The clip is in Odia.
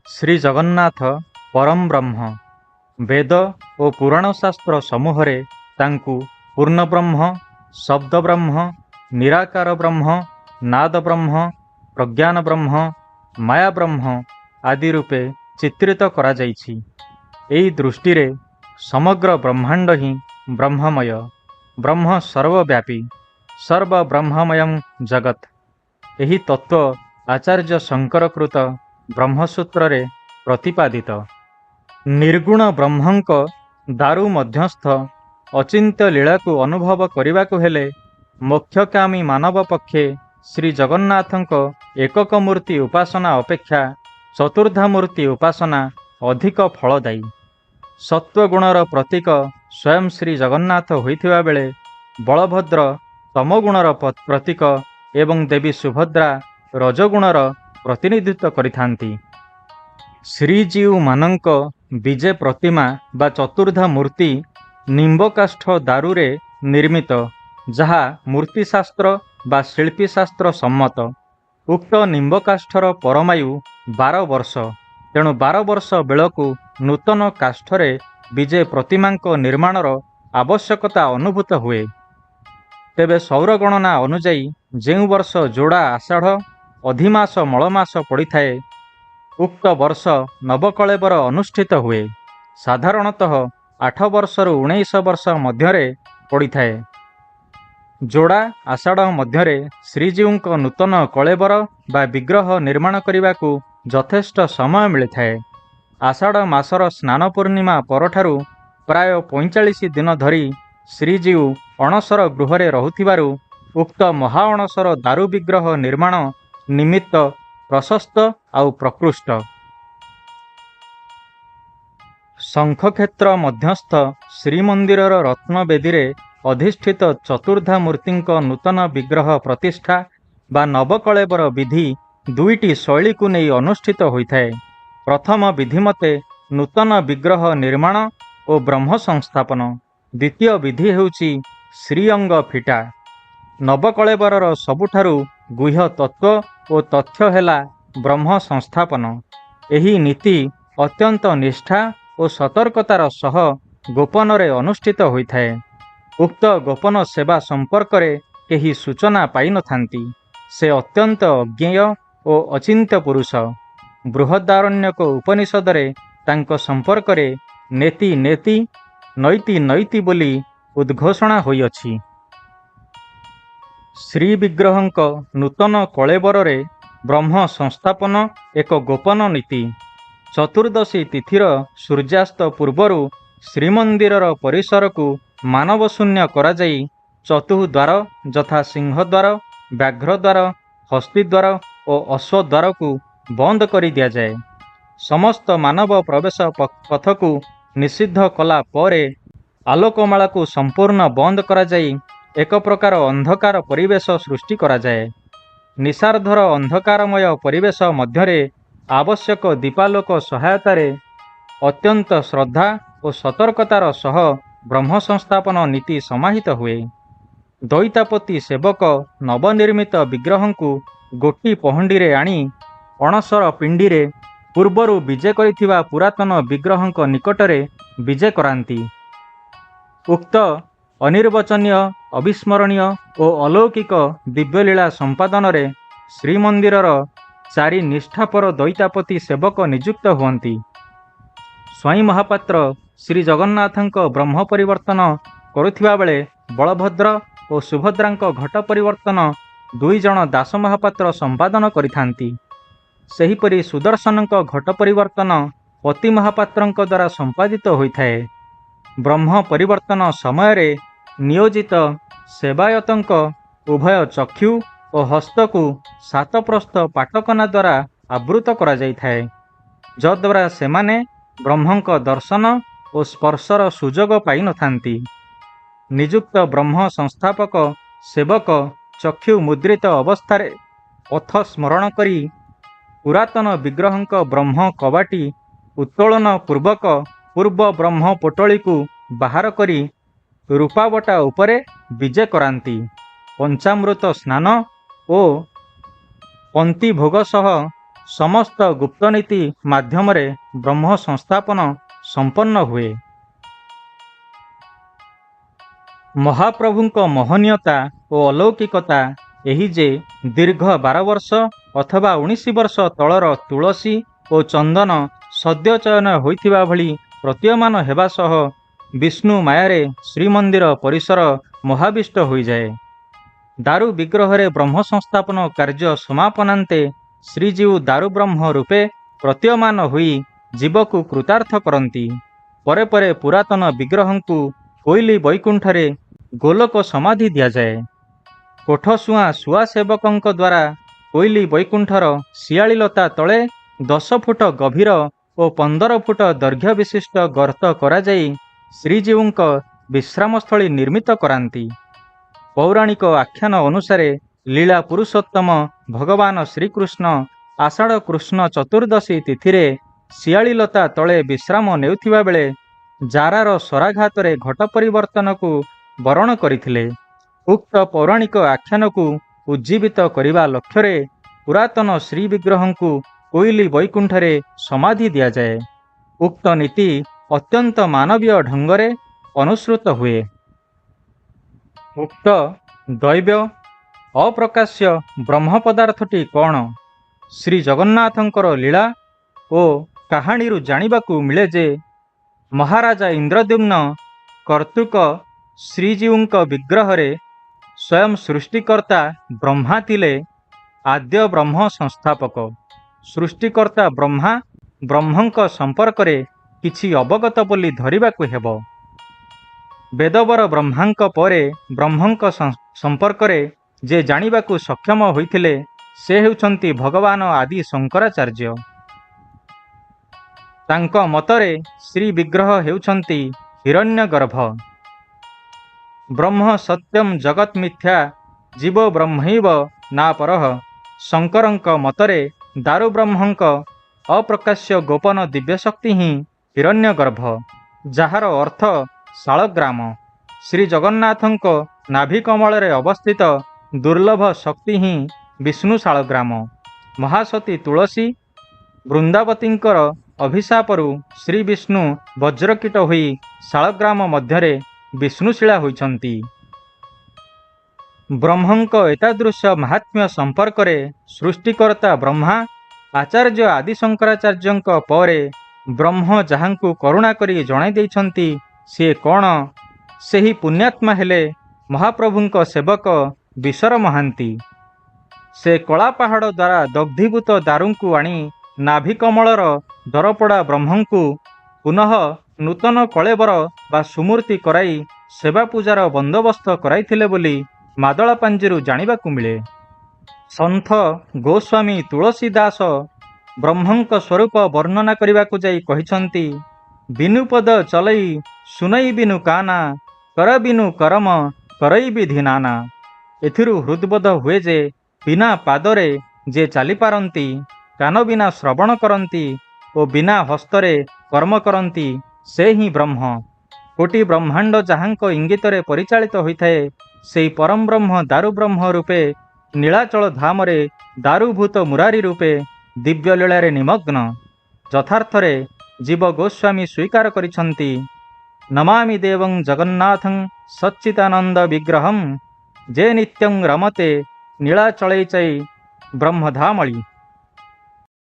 ଶ୍ରୀ ଜଗନ୍ନାଥ ପରମ ବ୍ରହ୍ମ। ବେଦ ଓ ପୁରାଣ ଶାସ୍ତ୍ର ସମୂହରେ ତାଙ୍କୁ ପୂର୍ଣ୍ଣ ବ୍ରହ୍ମ, ଶବ୍ଦ ବ୍ରହ୍ମ, ନିରାକାର ବ୍ରହ୍ମ, ନାଦ ବ୍ରହ୍ମ, ପ୍ରଜ୍ଞାନ ବ୍ରହ୍ମ, ମାୟା ବ୍ରହ୍ମ ଆଦି ରୂପେ ଚିତ୍ରିତ କରାଯାଇଛି। ଏହି ଦୃଷ୍ଟିରେ ସମଗ୍ର ବ୍ରହ୍ମାଣ୍ଡ ହିଁ ବ୍ରହ୍ମମୟ, ବ୍ରହ୍ମ ସର୍ବବ୍ୟାପୀ, ସର୍ବବ୍ରହ୍ମମୟଂ ଜଗତ୍। ଏହି ତତ୍ତ୍ୱ ଆଚାର୍ଯ୍ୟ ଶଙ୍କରକୃତ ବ୍ରହ୍ମସୂତ୍ରରେ ପ୍ରତିପାଦିତ। ନିର୍ଗୁଣ ବ୍ରହ୍ମଙ୍କ ଦାରୁ ମଧ୍ୟସ୍ଥ ଅଚିନ୍ତ୍ୟ ଲୀଳାକୁ ଅନୁଭବ କରିବାକୁ ହେଲେ ମୋକ୍ଷକାମୀ ମାନବ ପକ୍ଷେ ଶ୍ରୀ ଜଗନ୍ନାଥଙ୍କ ଏକକ ମୂର୍ତ୍ତି ଉପାସନା ଅପେକ୍ଷା ଚତୁର୍ଦ୍ଧାମୂର୍ତ୍ତି ଉପାସନା ଅଧିକ ଫଳଦାୟୀ। ସତ୍ୱଗୁଣର ପ୍ରତୀକ ସ୍ୱୟଂ ଶ୍ରୀ ଜଗନ୍ନାଥ ହୋଇଥିବା ବେଳେ ବଳଭଦ୍ର ତମୋଗୁଣର ପ୍ରତୀକ ଏବଂ ଦେବୀ ସୁଭଦ୍ରା ରଜଗୁଣର ପ୍ରତିନିଧିତ୍ୱ କରିଥାନ୍ତି। ଶ୍ରୀଜୀଉମାନଙ୍କ ବିଜେ ପ୍ରତିମା ବା ଚତୁର୍ଦ୍ଧା ମୂର୍ତ୍ତି ନିମ୍ବକାଷ୍ଠ ଦାରୁରେ ନିର୍ମିତ, ଯାହା ମୂର୍ତ୍ତିଶାସ୍ତ୍ର ବା ଶିଳ୍ପୀଶାସ୍ତ୍ର ସମ୍ମତ। ଉକ୍ତ ନିମ୍ବକାଷ୍ଠର ପରମାୟୁ 12 ବର୍ଷ, ତେଣୁ 12 ବର୍ଷ ବେଳକୁ ନୂତନ କାଷ୍ଠରେ ବିଜେ ପ୍ରତିମାଙ୍କ ନିର୍ମାଣର ଆବଶ୍ୟକତା ଅନୁଭୂତ ହୁଏ। ତେବେ ସୌରଗଣନା ଅନୁଯାୟୀ ଯେଉଁ ବର୍ଷ ଯୋଡ଼ା ଆଷାଢ଼ ଅଧିମାସ ମଳମାସ ପଡ଼ିଥାଏ, ଉକ୍ତ ବର୍ଷ ନବକଳେବର ଅନୁଷ୍ଠିତ ହୁଏ। ସାଧାରଣତଃ 8 ବର୍ଷରୁ 19 ବର୍ଷ ମଧ୍ୟରେ ପଡ଼ିଥାଏ। ଯୋଡ଼ା ଆଷାଢ଼ ମଧ୍ୟରେ ଶ୍ରୀଜୀଉଙ୍କ ନୂତନ କଳେବର ବା ବିଗ୍ରହ ନିର୍ମାଣ କରିବାକୁ ଯଥେଷ୍ଟ ସମୟ ମିଳିଥାଏ। ଆଷାଢ଼ ମାସର ସ୍ନାନ ପୂର୍ଣ୍ଣିମା ପରଠାରୁ ପ୍ରାୟ 45 ଦିନ ଧରି ଶ୍ରୀଜୀଉ ଅଣସର ଗୃହରେ ରହୁଥିବାରୁ ଉକ୍ତ ମହାଅଣସର ଦାରୁ ବିଗ୍ରହ ନିର୍ମାଣ ନିମିତ୍ତ ପ୍ରଶସ୍ତ ଆଉ ପ୍ରକୃଷ୍ଟ। ଶଙ୍ଖକ୍ଷେତ୍ର ମଧ୍ୟସ୍ଥ ଶ୍ରୀମନ୍ଦିରର ରତ୍ନବେଦୀରେ ଅଧିଷ୍ଠିତ ଚତୁର୍ଦ୍ଧା ମୂର୍ତ୍ତିଙ୍କ ନୂତନ ବିଗ୍ରହ ପ୍ରତିଷ୍ଠା ବା ନବକଳେବର ବିଧି ଦୁଇଟି ଶୈଳୀକୁ ନେଇ ଅନୁଷ୍ଠିତ ହୋଇଥାଏ। ପ୍ରଥମ ବିଧି ମତେ ନୂତନ ବିଗ୍ରହ ନିର୍ମାଣ ଓ ବ୍ରହ୍ମ ସଂସ୍ଥାପନ। ଦ୍ୱିତୀୟ ବିଧି ହେଉଛି ଶ୍ରୀଅଙ୍ଗ ଫିଟା। ନବକଳେବରର ସବୁଠାରୁ ଗୁହ୍ୟ ତତ୍ତ୍ୱ ଓ ତଥ୍ୟ ହେଲା ବ୍ରହ୍ମ ସଂସ୍ଥାପନ। ଏହି ନୀତି ଅତ୍ୟନ୍ତ ନିଷ୍ଠା ଓ ସତର୍କତାର ସହ ଗୋପନରେ ଅନୁଷ୍ଠିତ ହୋଇଥାଏ। ଉକ୍ତ ଗୋପନ ସେବା ସମ୍ପର୍କରେ କେହି ସୂଚନା ପାଇନଥାନ୍ତି। ସେ ଅତ୍ୟନ୍ତ ଅଜ୍ଞେୟ ଓ ଅଚିନ୍ତ୍ୟ ପୁରୁଷ। ବୃହଦାରଣ୍ୟକ ଉପନିଷଦରେ ତାଙ୍କ ସମ୍ପର୍କରେ ନେତି ନେତି ନୈତି ନୈତି ବୋଲି ଉଦ୍ଘୋଷଣା ହୋଇଅଛି। ଶ୍ରୀବିଗ୍ରହଙ୍କ ନୂତନ କଳେବରରେ ବ୍ରହ୍ମ ସଂସ୍ଥାପନ ଏକ ଗୋପନ ନୀତି। ଚତୁର୍ଦ୍ଦଶୀ ତିଥିର ସୂର୍ଯ୍ୟାସ୍ତ ପୂର୍ବରୁ ଶ୍ରୀମନ୍ଦିରର ପରିସରକୁ ମାନବଶୂନ୍ୟ କରାଯାଇ ଚତୁଃଦ୍ୱାର ଯଥା ସିଂହଦ୍ୱାର, ବ୍ୟାଘ୍ରଦ୍ୱାର, ହସ୍ତିଦ୍ୱାର ଓ ଅଶ୍ୱଦ୍ୱାରକୁ ବନ୍ଦ କରି ଦିଆଯାଏ। ସମସ୍ତ ମାନବ ପ୍ରବେଶ ପଥକୁ ନିଷିଦ୍ଧ କଲା ପରେ ଆଲୋକମାଳାକୁ ସମ୍ପୂର୍ଣ୍ଣ ବନ୍ଦ କରାଯାଇ ଏକ ପ୍ରକାର ଅନ୍ଧକାର ପରିବେଶ ସୃଷ୍ଟି କରାଯାଏ। ନିଶାର୍ଦ୍ଧର ଅନ୍ଧକାରମୟ ପରିବେଶ ମଧ୍ୟରେ ଆବଶ୍ୟକ ଦୀପାଲୋକ ସହାୟତାରେ ଅତ୍ୟନ୍ତ ଶ୍ରଦ୍ଧା ଓ ସତର୍କତାର ସହ ବ୍ରହ୍ମ ସଂସ୍ଥାପନ ନୀତି ସମାହିତ ହୁଏ। ଦଇତାପତି ସେବକ ନବନିର୍ମିତ ବିଗ୍ରହଙ୍କୁ ଗୋଟି ପହଣ୍ଡିରେ ଆଣି ଅଣସର ପିଣ୍ଡିରେ ପୂର୍ବରୁ ବିଜେ କରିଥିବା ପୁରାତନ ବିଗ୍ରହଙ୍କ ନିକଟରେ ବିଜେ କରାନ୍ତି। ଉକ୍ତ ଅନିର୍ବଚନୀୟ, ଅବିସ୍ମରଣୀୟ ଓ ଅଲୌକିକ ଦିବ୍ୟଲୀଳା ସମ୍ପାଦନରେ ଶ୍ରୀମନ୍ଦିରର 4 ନିଷ୍ଠାପର ଦଇତାପତି ସେବକ ନିଯୁକ୍ତ ହୁଅନ୍ତି। ସ୍ୱାଇଁ ମହାପାତ୍ର ଶ୍ରୀ ଜଗନ୍ନାଥଙ୍କ ବ୍ରହ୍ମ ପରିବର୍ତ୍ତନ କରୁଥିବା ବେଳେ ବଳଭଦ୍ର ଓ ସୁଭଦ୍ରାଙ୍କ ଘଟ ପରିବର୍ତ୍ତନ 2 ଜଣ ଦାସ ମହାପାତ୍ର ସମ୍ପାଦନ କରିଥାନ୍ତି। ସେହିପରି ସୁଦର୍ଶନଙ୍କ ଘଟ ପରିବର୍ତ୍ତନ ପତି ମହାପାତ୍ରଙ୍କ ଦ୍ୱାରା ସମ୍ପାଦିତ ହୋଇଥାଏ। ବ୍ରହ୍ମ ପରିବର୍ତ୍ତନ ସମୟରେ ନିୟୋଜିତ ସେବାୟତଙ୍କ ଉଭୟ ଚକ୍ଷୁ ଓ ହସ୍ତକୁ 7 ପ୍ରସ୍ଥ ପାଟକନା ଦ୍ୱାରା ଆବୃତ କରାଯାଇଥାଏ, ଯଦ୍ୱାରା ସେମାନେ ବ୍ରହ୍ମଙ୍କ ଦର୍ଶନ ଓ ସ୍ପର୍ଶର ସୁଯୋଗ ପାଇନଥାନ୍ତି। ନିଯୁକ୍ତ ବ୍ରହ୍ମ ସଂସ୍ଥାପକ ସେବକ ଚକ୍ଷୁ ମୁଦ୍ରିତ ଅବସ୍ଥାରେ ପଥ ସ୍ମରଣ କରି ପୁରାତନ ବିଗ୍ରହଙ୍କ ବ୍ରହ୍ମ କବାଟି ଉତ୍ତୋଳନ ପୂର୍ବକ ପୂର୍ବ ବ୍ରହ୍ମ ପୋଟଳିକୁ ବାହାର କରି ରୂପାବଟା ଉପରେ ବିଜେ କରାନ୍ତି। ପଞ୍ଚାମୃତ ସ୍ନାନ ଓ ପନ୍ତି ଭୋଗ ସହ समस्त गुप्तनीति माध्यमरे ब्रह्म संस्थापन संपन्न हुए। महाप्रभुंक महनीयता और अलौकिकता एही जे दीर्घ 12 वर्ष अथवा 19 वर्ष तलर तुलसी और चंदन सद्य चयन होइथिबा भली प्रतीयमान हेबा सह विष्णु मायारे श्रीमंदिर परिसर महाविष्ट हो जाए। दारु विग्रहरे ब्रह्म संस्थापन कार्य समापनान्ते श्रीजीव दारु ब्रह्म रूपे प्रतीयमान होई जीवकु कृतार्थ करती। परे परे पुरातन विग्रहंकु कोइली वैकुंठरे गोलोक समाधि दिया जाए। कोठसुआ सुआ सेवकंक द्वारा कोइली वैकुंठर शियालीलता तले 10 फुट गभीर और 15 फुट दैर्घ्य विशिष्ट गर्त करा जाई श्रीजीवंक विश्रामस्थली निर्मित करांती। पौराणिक आख्यान अनुसारे लीला पुरुषोत्तम भगवान श्रीकृष्ण आषाढ़ कृष्ण चतुर्दशी तिथिरे शियालीलता तले विश्राम नेउथिबा बेले जारार स्वराघातरे घट परिवर्तन को वरण करथिले। उक्त पौराणिक आख्यान को उज्जीवित करने लक्ष्य पुरातन श्री विग्रह को कोइली वैकुंठरे समाधि दिया जाए। उक्त नीति अत्यंत मानवीय ढंगरे अनुसृत हुए। उक्त दैव्य अप्रकाश्य ब्रह्म पदार्थटी कौन? श्री जगन्नाथंकर लीला ओ कहानी जानिबाकू मिले जे महाराजा इंद्रद्युम्न कर्तृक श्रीजीवंक विग्रहरे स्वयं सृष्टिकर्ता ब्रह्मा थिले आद्य ब्रह्म संस्थापक। सृष्टिकर्ता ब्रह्मा ब्रह्मंक संपर्क रे किछि अवगत बोली धरिबाकू हेबो। वेदवर ब्रह्मांक परे ब्रह्मंक संपर्क रे जे जानिबाकू सक्षम होइथिले से हेउछंती भगवान आदि शंकराचार्य। तांक मतरे श्री विग्रह हेउछंती हिरण्यगर्भ। ब्रह्म सत्यम जगत मिथ्या जीव ब्रह्मैव ना परः। शंकरंक मतरे दारु ब्रह्मंक अप्रकाश्य गोपन दिव्यशक्ति ही हिरण्यगर्भ, जार अर्थ शालग्राम। श्री जगन्नाथंक नाभि कमल अवस्थित दुर्लभ शक्ति ही विष्णु शालग्राम। महासती तुलसी वृंदावतींकर अभिशापरु श्री विष्णु वज्रकीट होई शालग्राम मध्यरे विष्णुशिला होइछंती। ब्रह्मंक एतादृश महात्म्य संपर्क रे सृष्टिकर्ता ब्रह्मा आचार्य आदि शंकराचार्यंक परे ब्रह्म जहांकु करुणा करी जणाई देइछंती से कौन? सेही पुण्यात्मा हेले महाप्रभुंक सेवक विशर महांती। से कला पहाड़ द्वारा दग्धीभूत दारुंकु आनी नाभि कमलर दरपड़ा ब्रह्मंकु पुनः नूतन कलेबर बा सुमूर्ति कराई सेवा पूजार बंदोबस्त कराइथिले बोली मादला पांजीरु जानिबाकू मिले। सन्थ गोस्वामी तुलसीदास ब्रह्मंक स्वरूप वर्णना करबाकू जाई कहिछंती, बिनुपद चलई सुनई बिनु काना कर बिनु करम करई विधि नाना। एथिरु हृदबोध हुए जे बिना पादरे जे चली पारंती, कान बिना श्रवण करंती और बिना हस्तरे कर्म करंती से ही ब्रह्म। कोटि ब्रह्मांड जहांक इंगितरे परिचालित होइथाए सेई परम ब्रह्म दारु ब्रह्म रूपे नीलाचल धामरे दारुभूत मुरारी रूपे दिव्य लीलारे निमग्न। यथार्थरे जीव गोस्वामी स्वीकार करिछंती, नमामि देवं जगन्नाथं सच्चिदानंद विग्रहं जे नित्यं रमते नीलाचलैचै ब्रह्मधामळि।